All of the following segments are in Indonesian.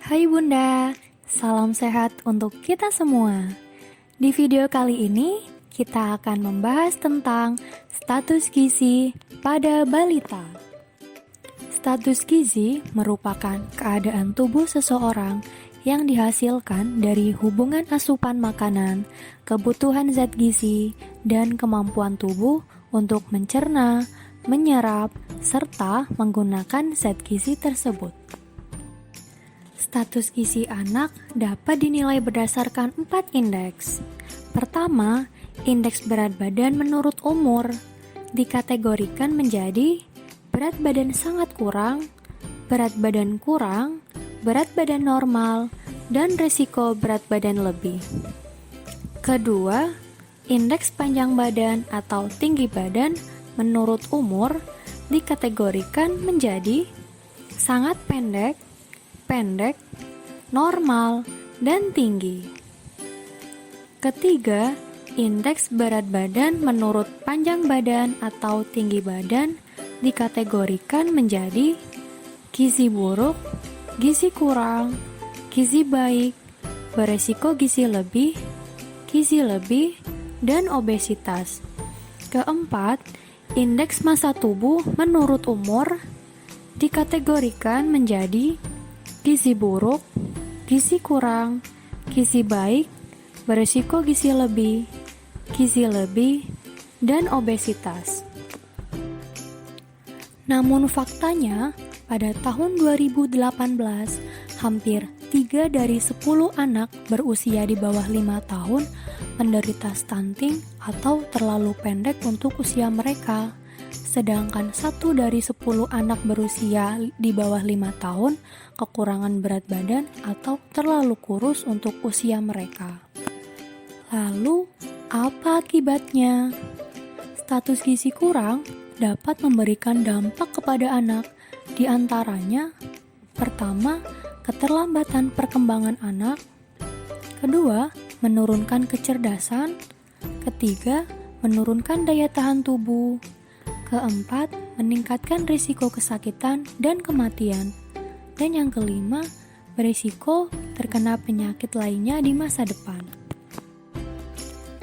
Hai Bunda, salam sehat untuk kita semua. Di video kali ini, kita akan membahas tentang status gizi pada balita. Status gizi merupakan keadaan tubuh seseorang yang dihasilkan dari hubungan asupan makanan, kebutuhan zat gizi, dan kemampuan tubuh untuk mencerna, menyerap, serta menggunakan zat gizi tersebut. Status gizi anak dapat dinilai berdasarkan 4 indeks. Pertama, indeks berat badan menurut umur dikategorikan menjadi berat badan sangat kurang, berat badan kurang, berat badan normal, dan risiko berat badan lebih. Kedua, indeks panjang badan atau tinggi badan menurut umur dikategorikan menjadi sangat pendek, pendek, normal, dan tinggi. Ketiga, indeks berat badan menurut panjang badan atau tinggi badan dikategorikan menjadi gizi buruk, gizi kurang, gizi baik, beresiko gizi lebih, dan obesitas. Keempat, indeks massa tubuh menurut umur dikategorikan menjadi gizi buruk, gizi kurang, gizi baik, beresiko gizi lebih, dan obesitas. Namun faktanya, pada tahun 2018, hampir 3 dari 10 anak berusia di bawah 5 tahun menderita stunting atau terlalu pendek untuk usia mereka. Sedangkan 1 dari 10 anak berusia di bawah 5 tahun kekurangan berat badan atau terlalu kurus untuk usia mereka. Lalu, apa akibatnya? Status gizi kurang dapat memberikan dampak kepada anak, di antaranya: pertama, keterlambatan perkembangan anak; kedua, menurunkan kecerdasan; ketiga, menurunkan daya tahan tubuh; keempat, meningkatkan risiko kesakitan dan kematian; dan yang kelima, berisiko terkena penyakit lainnya di masa depan.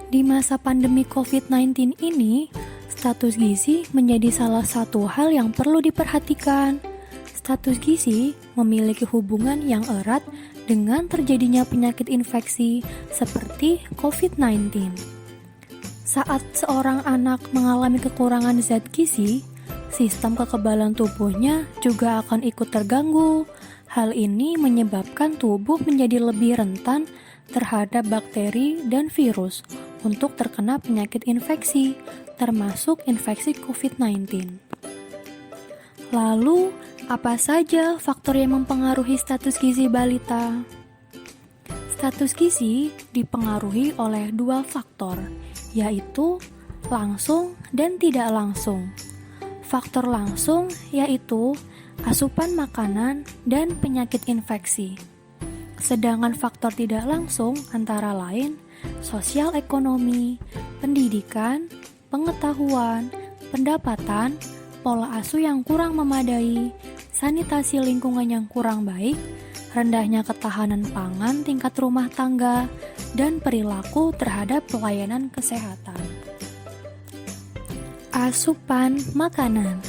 Di masa pandemi COVID-19 ini, status gizi menjadi salah satu hal yang perlu diperhatikan. Status gizi memiliki hubungan yang erat dengan terjadinya penyakit infeksi seperti COVID-19. Saat seorang anak mengalami kekurangan zat gizi, sistem kekebalan tubuhnya juga akan ikut terganggu. Hal ini menyebabkan tubuh menjadi lebih rentan terhadap bakteri dan virus untuk terkena penyakit infeksi, termasuk infeksi COVID-19. Lalu, apa saja faktor yang mempengaruhi status gizi balita? Status gizi dipengaruhi oleh 2 faktor, yaitu langsung dan tidak langsung. Faktor langsung yaitu asupan makanan dan penyakit infeksi. Sedangkan faktor tidak langsung antara lain sosial ekonomi, pendidikan, pengetahuan, pendapatan, pola asuh yang kurang memadai, sanitasi lingkungan yang kurang baik, rendahnya ketahanan pangan tingkat rumah tangga, dan perilaku terhadap pelayanan kesehatan. Asupan makanan.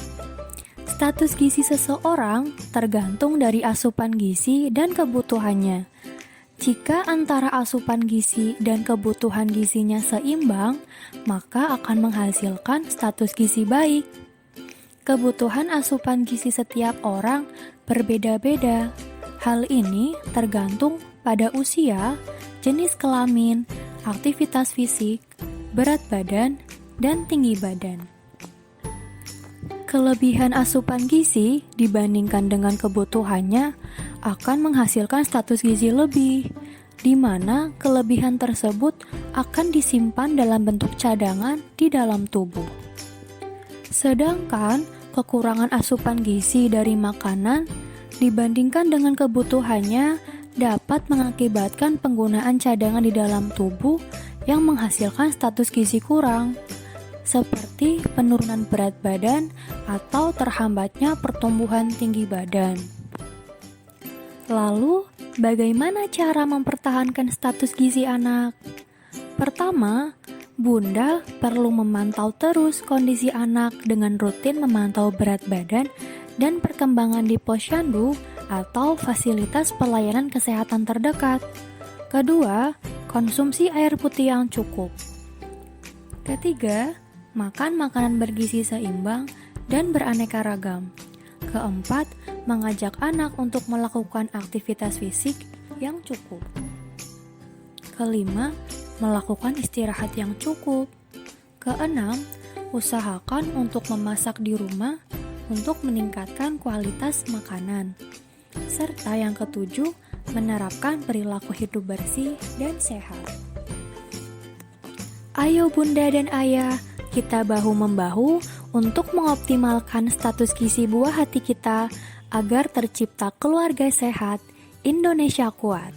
Status gizi seseorang tergantung dari asupan gizi dan kebutuhannya. Jika antara asupan gizi dan kebutuhan gizinya seimbang, maka akan menghasilkan status gizi baik. Kebutuhan asupan gizi setiap orang berbeda-beda. Hal ini tergantung pada usia, jenis kelamin, aktivitas fisik, berat badan, dan tinggi badan. Kelebihan asupan gizi dibandingkan dengan kebutuhannya akan menghasilkan status gizi lebih, di mana kelebihan tersebut akan disimpan dalam bentuk cadangan di dalam tubuh. Sedangkan kekurangan asupan gizi dari makanan dibandingkan dengan kebutuhannya dapat mengakibatkan penggunaan cadangan di dalam tubuh yang menghasilkan status gizi kurang, seperti penurunan berat badan atau terhambatnya pertumbuhan tinggi badan. Lalu, Bagaimana cara mempertahankan status gizi anak? Pertama, Bunda perlu memantau terus kondisi anak dengan rutin memantau berat badan dan perkembangan di posyandu atau fasilitas pelayanan kesehatan terdekat. Kedua, konsumsi air putih yang cukup. Ketiga, makan makanan bergizi seimbang dan beraneka ragam. Keempat, mengajak anak untuk melakukan aktivitas fisik yang cukup. Kelima, melakukan istirahat yang cukup. Keenam, usahakan untuk memasak di rumah untuk meningkatkan kualitas makanan. Serta yang ketujuh, menerapkan perilaku hidup bersih dan sehat. Ayo Bunda dan Ayah, kita bahu-membahu untuk mengoptimalkan status gizi buah hati kita agar tercipta keluarga sehat, Indonesia kuat.